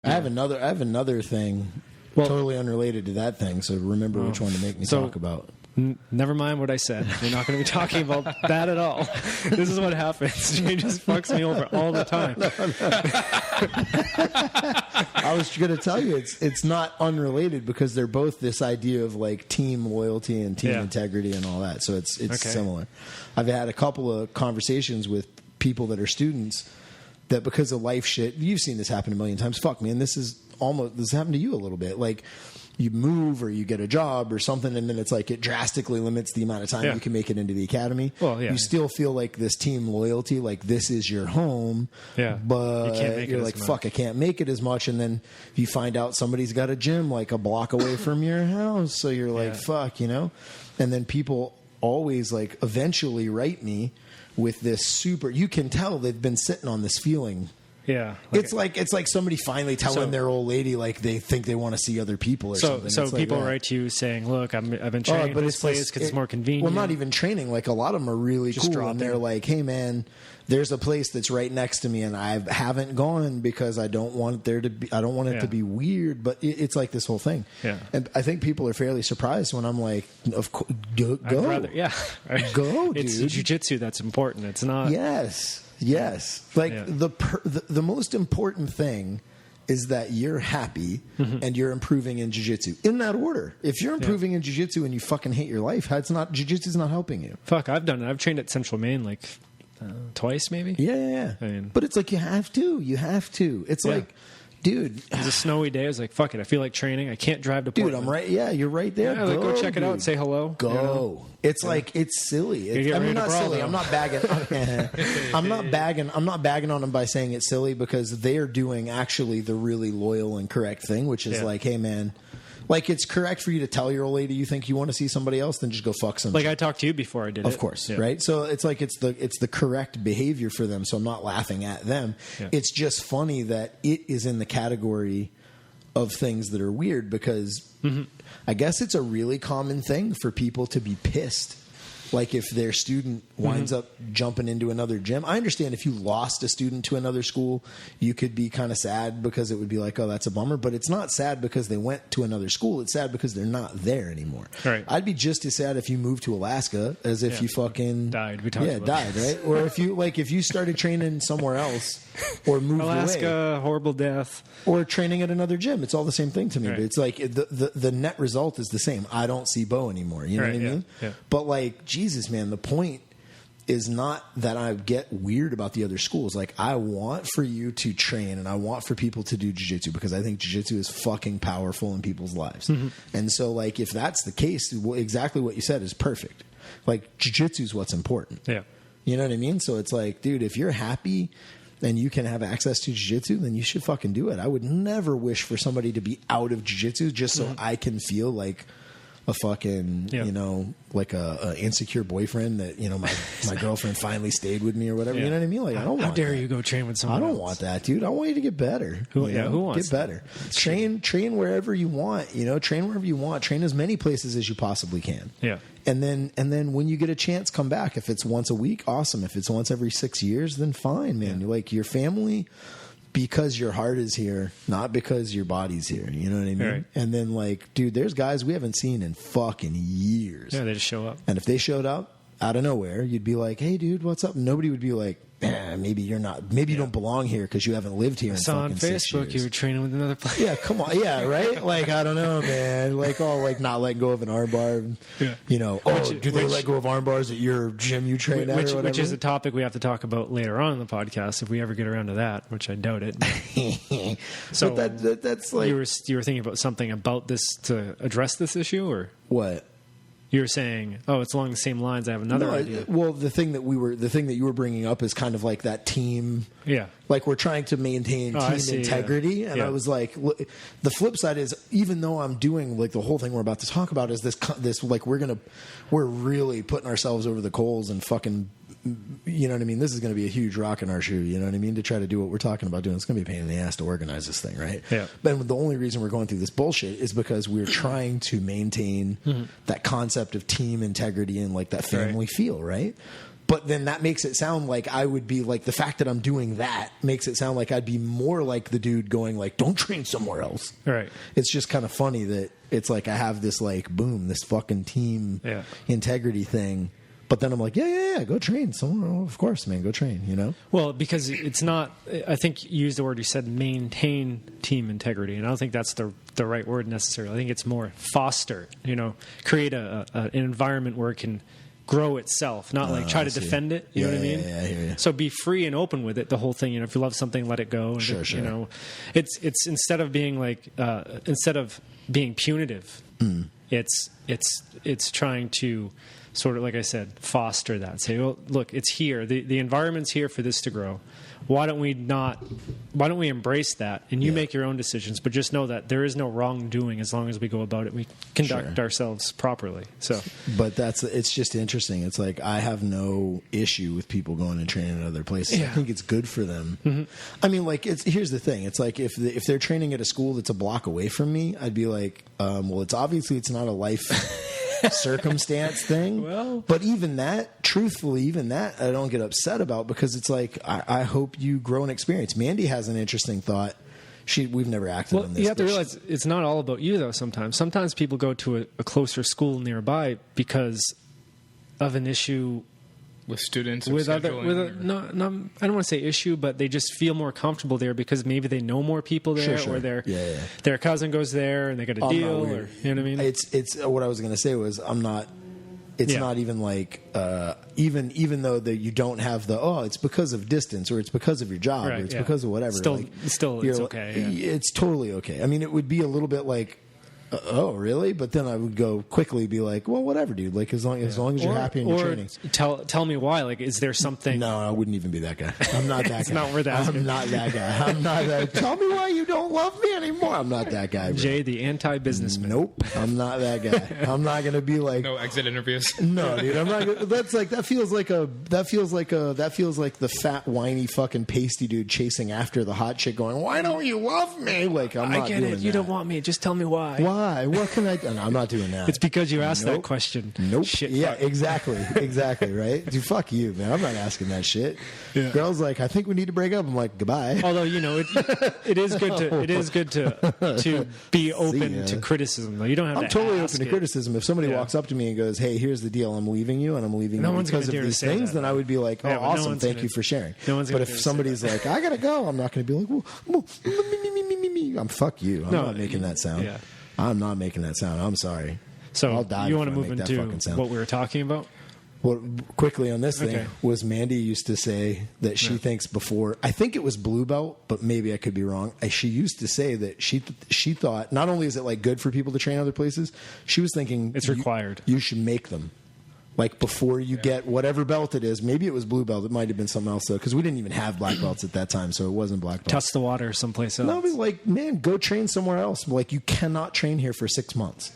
I have another thing, totally unrelated to that thing. So remember which one to make me talk about. Never mind what I said. We're not going to be talking about that at all. This is what happens. Jay just fucks me over all the time. I was going to tell you it's not unrelated because they're both this idea of like team loyalty and team integrity and all that. So it's similar. I've had a couple of conversations with people that are students that because of life shit, you've seen this happen a million times. Fuck, man, this happened to you a little bit. Like, you move or you get a job or something, and then it's like it drastically limits the amount of time you can make it into the academy. Well, you still feel like this team loyalty, like this is your home, but you're like, fuck, I can't make it as much. And then you find out somebody's got a gym like a block away from your house, so you're like, fuck, you know? And then people always like eventually write me with this super, you can tell they've been sitting on this feeling. Yeah, it's like somebody finally telling their old lady like they think they want to see other people or something. So people write to you saying, "Look, I've been training at this place because it's more convenient." Well, not even training. Like a lot of them are really just cool, and they're like, "Hey, man, there's a place that's right next to me, and I haven't gone because I don't want there to be. I don't want it to be weird." But it's like this whole thing. Yeah, and I think people are fairly surprised when I'm like, "Of course, go, go, dude." It's jiu-jitsu that's important. It's not. Yes. Like the most important thing is that you're happy and you're improving in jiu-jitsu in that order. If you're improving in jiu-jitsu and you fucking hate your life, jiu-jitsu's not helping you. Fuck, I've done it. I've trained at Central Maine like twice maybe. Yeah. I mean, but it's like you have to. It's like, dude, it was a snowy day. I was like, fuck it. I feel like training. I can't drive to Portland. Dude, I'm right. Yeah, you're right there. Yeah, go check it out and say hello. Go. You know? It's like, it's silly. I'm not silly. I'm not bagging. I'm not bagging on them by saying it's silly because they are doing actually the really loyal and correct thing, which is like, hey, man, like it's correct for you to tell your old lady you think you want to see somebody else, then just go fuck somebody. Like I talked to you before I did it. Of course, right? So it's like it's the correct behavior for them. So I'm not laughing at them. Yeah. It's just funny that it is in the category of things that are weird because I guess it's a really common thing for people to be pissed. Like if their student winds up jumping into another gym. I understand if you lost a student to another school, you could be kind of sad because it would be like, oh, that's a bummer. But it's not sad because they went to another school. It's sad because they're not there anymore. Right. I'd be just as sad if you moved to Alaska as if you fucking died. We talked about died, right? Or if you started training somewhere else or moved Alaska, away. Horrible death. Or training at another gym. It's all the same thing to me. Right. But it's like the net result is the same. I don't see Bo anymore. You know what I mean? Yeah. But like, Jesus, man, the point is not that I get weird about the other schools. Like, I want for you to train and I want for people to do jiu-jitsu because I think jiu-jitsu is fucking powerful in people's lives. And so, like, if that's the case, exactly what you said is perfect. Like, jiu-jitsu is what's important. Yeah. You know what I mean? So it's like, dude, if you're happy and you can have access to jiu-jitsu, then you should fucking do it. I would never wish for somebody to be out of jiu-jitsu just so I can feel like a fucking, you know, like a insecure boyfriend that, you know, my girlfriend finally stayed with me or whatever. You know what I mean? Like, I don't want How dare you go train with someone I don't else? want that, dude. I want you to get better. Who wants Get better. Train wherever you want, you know, train wherever you want. Train as many places as you possibly can. Yeah. And then when you get a chance, come back. If it's once a week, awesome. If it's once every 6 years, then fine, man. Like, your family, because your heart is here, not because your body's here. You know what I mean? Right. And then, like, dude, there's guys we haven't seen in fucking years. Yeah, they just show up. And if they showed up out of nowhere, you'd be like, hey, dude, what's up? Nobody would be like, maybe you're not, maybe you don't belong here because you haven't lived here in fucking 6 years. I saw on Facebook you were training with another player. Yeah, come on. Yeah, right? Like, I don't know, man. Like, not letting go of an armbar. Yeah. You know, do they let go of arm bars at your gym you train at or whatever? Which is a topic we have to talk about later on in the podcast if we ever get around to that, which I doubt it. So but that's like... You were thinking about something about this to address this issue, or... What? You were saying, it's along the same lines. I have another idea. Well, the thing that you were bringing up is kind of like that team. Yeah. Like, we're trying to maintain team integrity. Yeah. And I was like, the flip side is, even though I'm doing like the whole thing we're about to talk about is this like, we're really putting ourselves over the coals and fucking, you know what I mean? This is going to be a huge rock in our shoe. You know what I mean? To try to do what we're talking about doing. It's going to be a pain in the ass to organize this thing, right? Yeah. But the only reason we're going through this bullshit is because we're trying to maintain that concept of team integrity and like that family feel, right? But then that makes it sound like I would be like, the fact that I'm doing that makes it sound like I'd be more like the dude going like, don't train somewhere else. Right. It's just kind of funny that it's like I have this like, boom, this fucking team integrity thing. But then I'm like, yeah, go train somewhere. Oh, of course, man, go train, you know? Well, because it's not, I think you used the word, you said maintain team integrity. And I don't think that's the right word necessarily. I think it's more foster, create an environment where it can grow itself, not like try to defend it. You know what I mean? Yeah, I hear you. So be free and open with it. The whole thing, if you love something, let it go. And Sure. It's instead of being like, instead of being punitive, it's trying to sort of, like I said, foster that. Say, well, look, it's here. The environment's here for this to grow. Why don't we embrace that? And you make your own decisions, but just know that there is no wrongdoing as long as we go about it. We conduct ourselves properly. So, but it's just interesting. It's like I have no issue with people going and training at other places. Yeah. I think it's good for them. I mean, like here's the thing. It's like if they're training at a school that's a block away from me, I'd be like, well, it's not a life circumstance thing. Well, but even that, truthfully, I don't get upset about, because it's like I hope you grow an experience. Mandy has an interesting thought. We've never acted on this. You have to realize it's not all about you, though. Sometimes people go to a closer school nearby because of an issue with students, I don't want to say issue, but they just feel more comfortable there because maybe they know more people there, Sure. or their cousin goes there and they got a deal, or you know what I mean. It's what I was going to say was I'm not. It's not even like even though you don't have it's because of distance, or it's because of your job, or it's because of whatever. Still, it's okay. Yeah. It's totally okay. I mean, it would be a little bit like, oh, really? But then I would go quickly be like, well, whatever, dude. Like, as long as you're happy in your training. Tell me why. Like, is there something? No, I wouldn't even be that guy. I'm not that guy. It's not worth asking. I'm not that guy. I'm not that. Tell me why you don't love me anymore. I'm not that guy, bro. Jay, the anti-businessman. Nope, I'm not that guy. I'm not gonna be like no exit interviews. No, dude. I'm not. That feels like the fat whiny fucking pasty dude chasing after the hot chick, going, "Why don't you love me?" Like, I'm not doing it. You that. don't want me. Just tell me why. Why? What can I do? No, I'm not doing that. It's because you asked that question. Nope. Shit, yeah, fuck. exactly, right? Dude, fuck you, man. I'm not asking that shit. Yeah. Girl's like, I think we need to break up. I'm like, goodbye. Although, it is good to be open to criticism, though. You don't have I'm to totally ask open to it. criticism. If somebody walks up to me and goes, hey, here's the deal, I'm leaving you, and I'm leaving you one's because gonna of dare to these say things, that. then I would be like, oh, Yeah, but no awesome, one's thank gonna- you for sharing. no one's But gonna if dare to somebody's say like, I gotta go, I'm not going to be like, well, me. I'm fuck you. I'm not making that sound. Yeah. I'm not making that sound. I'm sorry. So I'll die you want to before I move make that into fucking sound. what we were talking about? Well, quickly on this thing, Okay. was Mandy used to say that she thinks before, I think it was blue belt, but maybe I could be wrong. She used to say that she thought, not only is it like good for people to train other places, she was thinking It's required. You should make them. Like before you get whatever belt it is, maybe it was blue belt. It might have been something else though, because we didn't even have black belts at that time, so it wasn't black belt. Test the water someplace else. No, but like, man, go train somewhere else. Like, you cannot train here for 6 months.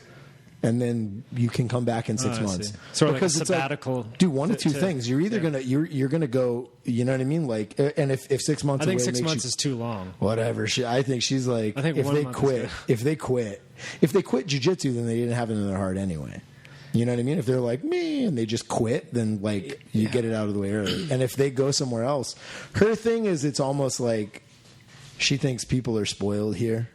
And then you can come back in 6 I months. see. Sort of like a Because it's sabbatical do one of two to- things. You're either gonna you're gonna go. You know what I mean? Like, and if 6 months, I think away 6 makes months you, is too long. whatever. I think she's like, I think if 1 they month is quit, good. if they quit jiu-jitsu, then they didn't have it in their heart anyway. You know what I mean? If they're like me and they just quit, then like you get it out of the way early. And if they go somewhere else, her thing is it's almost like she thinks people are spoiled here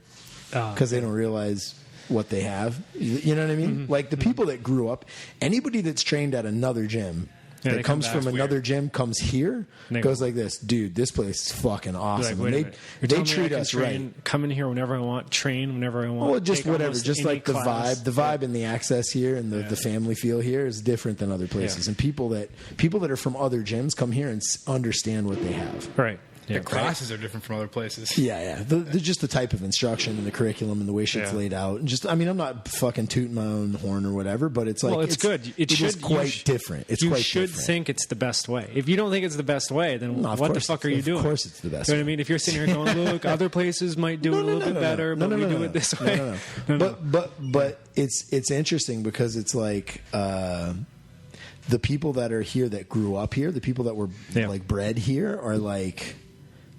because they don't realize what they have. You know what I mean? Mm-hmm. Like the people that grew up, anybody that's trained at another gym Yeah, they that come comes back. from another gym comes here, They- goes like this, dude, this place is fucking You're awesome. like, wait a And minute. they You're telling me I treat can us train, right. come in here whenever I want, train whenever I want. Well, just take whatever, almost just any like the class. vibe and the access here and the family feel here is different than other places. Yeah. And people that are from other gyms come here and understand what they have. Right. Yeah. The classes are different from other places. Yeah. Just the type of instruction and the curriculum and the way shit's Yeah. laid out. And just, I mean, I'm not fucking tooting my own horn or whatever, but it's like, Well, it's good. It is should quite different. It's you quite should different. think it's the best way. If you don't think it's the best way, then No, of what the course fuck are it's- you of doing? course it's the best You know what I way. mean? If you're sitting here going, look, other places might do it a little bit better, but we do it this way. No. But it's interesting because it's like the people that are here that grew up here, the people that were like bred here, are like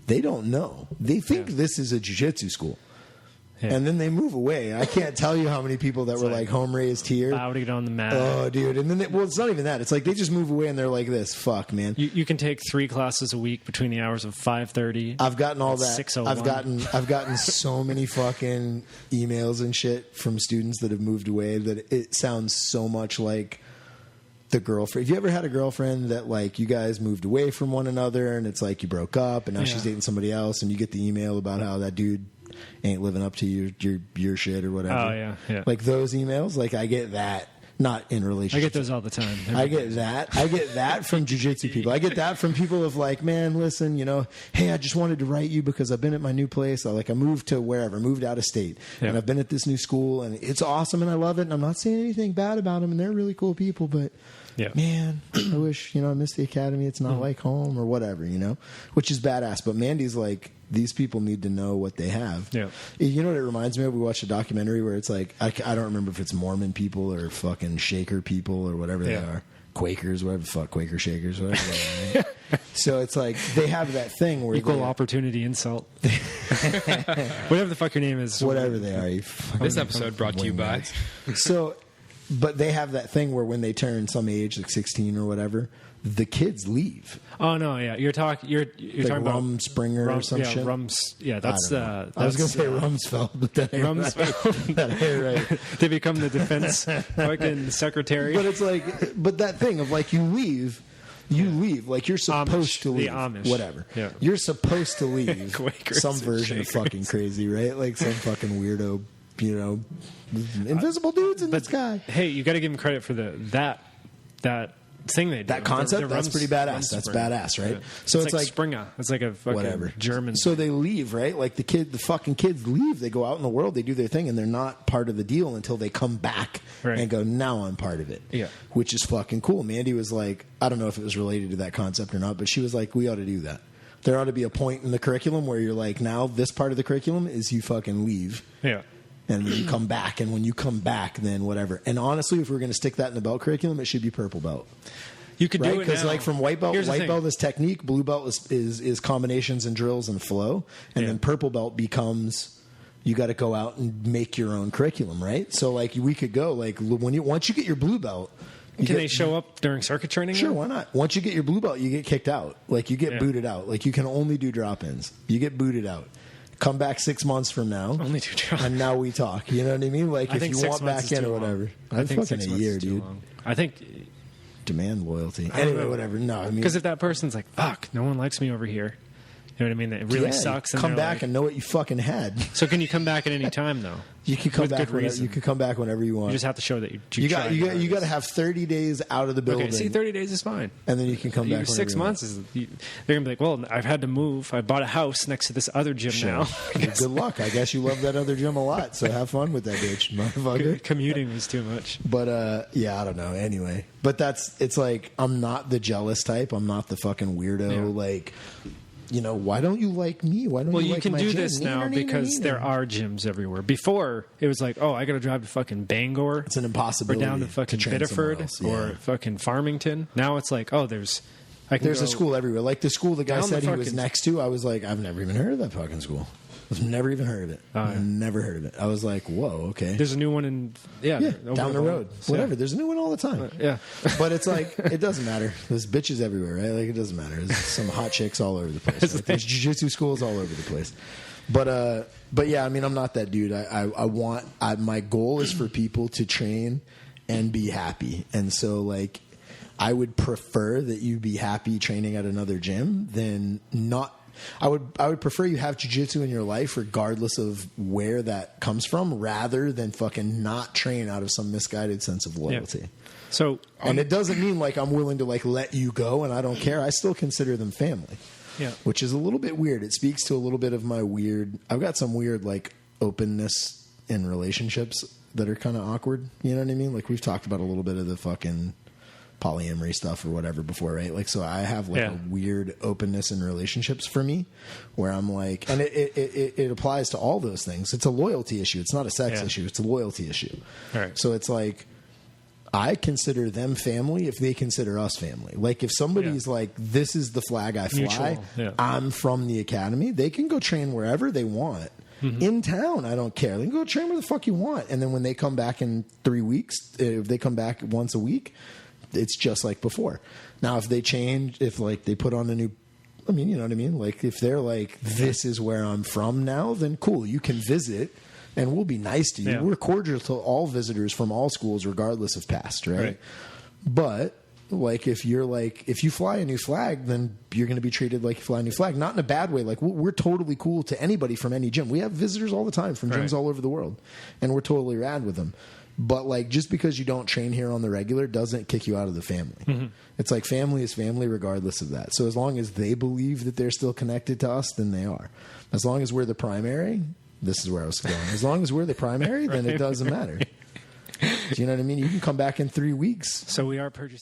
they don't know. They think this is a jiu-jitsu school. Yeah. And then they move away. I can't tell you how many people that were like home raised here. Bow to get on the mat. Oh, dude. And then, it's not even that. It's like they just move away and they're like this. Fuck, man. You can take 3 classes a week between the hours of 5:30. I've gotten all that. 6:01. I've gotten so many fucking emails and shit from students that have moved away that it sounds so much like the girlfriend. Have you ever had a girlfriend that like you guys moved away from one another and it's like you broke up and now she's dating somebody else and you get the email about how that dude ain't living up to your shit or whatever. Oh yeah. Like those emails, like I get that. Not in relationships. I get those all the time. I get that from jiu-jitsu people. I get that from people of like, man, listen, hey, I just wanted to write you because I've been at my new place. I moved to wherever, moved out of state, and I've been at this new school, and it's awesome, and I love it. And I'm not saying anything bad about them, and they're really cool people, but man, I wish I missed the academy. It's not like home or whatever, which is badass. But Mandy's like, these people need to know what they have. Yeah. You know what it reminds me of? We watched a documentary where it's like, I don't remember if it's Mormon people or fucking Shaker people or whatever they are. Quakers, whatever the fuck, Quaker Shakers, whatever they are. Right? So it's like, they have that thing where equal opportunity insult. Whatever the fuck your name is. Whatever they are. You this episode brought to you by. So, but they have that thing where when they turn some age, like 16 or whatever, the kids leave. Oh no, yeah, you're talking like talking about Rumspringer or some shit. That's I was gonna say Rumsfeld, but that ain't Rumsfeld. That ain't right. They become the defense fucking secretary. But it's like, but that thing of like you leave, like you're supposed to leave. The Amish, whatever. Yeah. You're supposed to leave. Quakers some version of Shakers. fucking crazy, right? Like some fucking weirdo, invisible dudes in the sky. Hey, you got to give them credit for that thing they do. That concept, that's pretty badass. That's badass, right? Yeah. So it's like Springer. It's like a fucking whatever German. So they leave, right? Like the fucking kids leave. They go out in the world. They do their thing, and they're not part of the deal until they come back and go, now I'm part of it. Yeah, which is fucking cool. Mandy was like, I don't know if it was related to that concept or not, but she was like, we ought to do that. There ought to be a point in the curriculum where you're like, now this part of the curriculum is you fucking leave. Yeah. And then you come back, and when you come back, then whatever. And honestly, if we're going to stick that in the belt curriculum, it should be purple belt. You could do it because like from white belt, belt is technique, blue belt is combinations and drills and flow, and then purple belt becomes you got to go out and make your own curriculum, right? So like we could go like once you get your blue belt. Can they show up during circuit training? Sure, why not? Once you get your blue belt, you get kicked out. Like you get booted out. Like you can only do drop-ins. You get booted out. Come back 6 months from now. Only do drop-ins. And now we talk. You know what I mean? Like if you want back in or whatever. I think fucking 6 a months year, is too dude. long. I think demand loyalty. Anyway, whatever. No, I mean, because if that person's like, "Fuck, no one likes me over here," you know what I mean? It really sucks. And come back and know what you fucking had. So can you come back at any time though? You can come With back. good reason. You can come back whenever you want. You just have to show that you got to have 30 days out of the building. Okay, see, 30 days is fine. And then you can come back. 6 months is. They're gonna be like, well, I've had to move. I bought a house next to this other gym now. Good luck. I guess you love that other gym a lot. So have fun with that bitch, motherfucker. Commuting was too much. But yeah, I don't know. Anyway, but it's like I'm not the jealous type. I'm not the fucking weirdo. Yeah. Like. Why don't you like me? Why don't you like can my do gym? this now because there are gyms everywhere. Before, it was like, oh, I got to drive to fucking Bangor. It's an impossibility. Or down to fucking Biddeford or fucking Farmington. Now it's like, oh, there's a school everywhere. Like the school the guy said he was next to, I was like, I've never even heard of that fucking school. I've never even heard of it. Never heard of it. I was like, whoa, okay. There's a new one in down the road. Whatever. There's a new one all the time. Yeah. But it's like it doesn't matter. There's bitches everywhere, right? Like it doesn't matter. There's some hot chicks all over the place. Right? There's jiu-jitsu schools all over the place. But yeah, I mean, I'm not that dude. My goal is for people to train and be happy. And so like I would prefer that you be happy training at another gym than not. I would prefer you have jiu-jitsu in your life regardless of where that comes from rather than fucking not train out of some misguided sense of loyalty. Yeah. So, and it doesn't mean like I'm willing to like let you go and I don't care. I still consider them family. Yeah. Which is a little bit weird. It speaks to a little bit of my I've got some weird like openness in relationships that are kind of awkward. You know what I mean? Like we've talked about a little bit of the fucking polyamory stuff or whatever before, right? Like, so I have like a weird openness in relationships for me where I'm like, and it applies to all those things. It's a loyalty issue. It's not a sex issue. It's a loyalty issue. All right. So it's like, I consider them family if they consider us family. Like if somebody's like, this is the flag I fly, I'm from the academy, they can go train wherever they want. in town. I don't care. They can go train where the fuck you want. And then when they come back in 3 weeks, if they come back once a week, it's just like before. Now, if they change, if like they put on a new, I mean, you know what I mean? Like if they're like, this is where I'm from now, then cool, you can visit and we'll be nice to you. Yeah. We're cordial to all visitors from all schools, regardless of past, right? But like if you fly a new flag, then you're going to be treated like you fly a new flag, not in a bad way. Like we're totally cool to anybody from any gym. We have visitors all the time from gyms all over the world, and we're totally rad with them. But like just because you don't train here on the regular doesn't kick you out of the family. It's like family is family regardless of that. So as long as they believe that they're still connected to us, then they are. As long as we're the primary, this is where I was going. As long as we're the primary, then it doesn't matter. Do you know what I mean? You can come back in 3 weeks. So we are purchasing.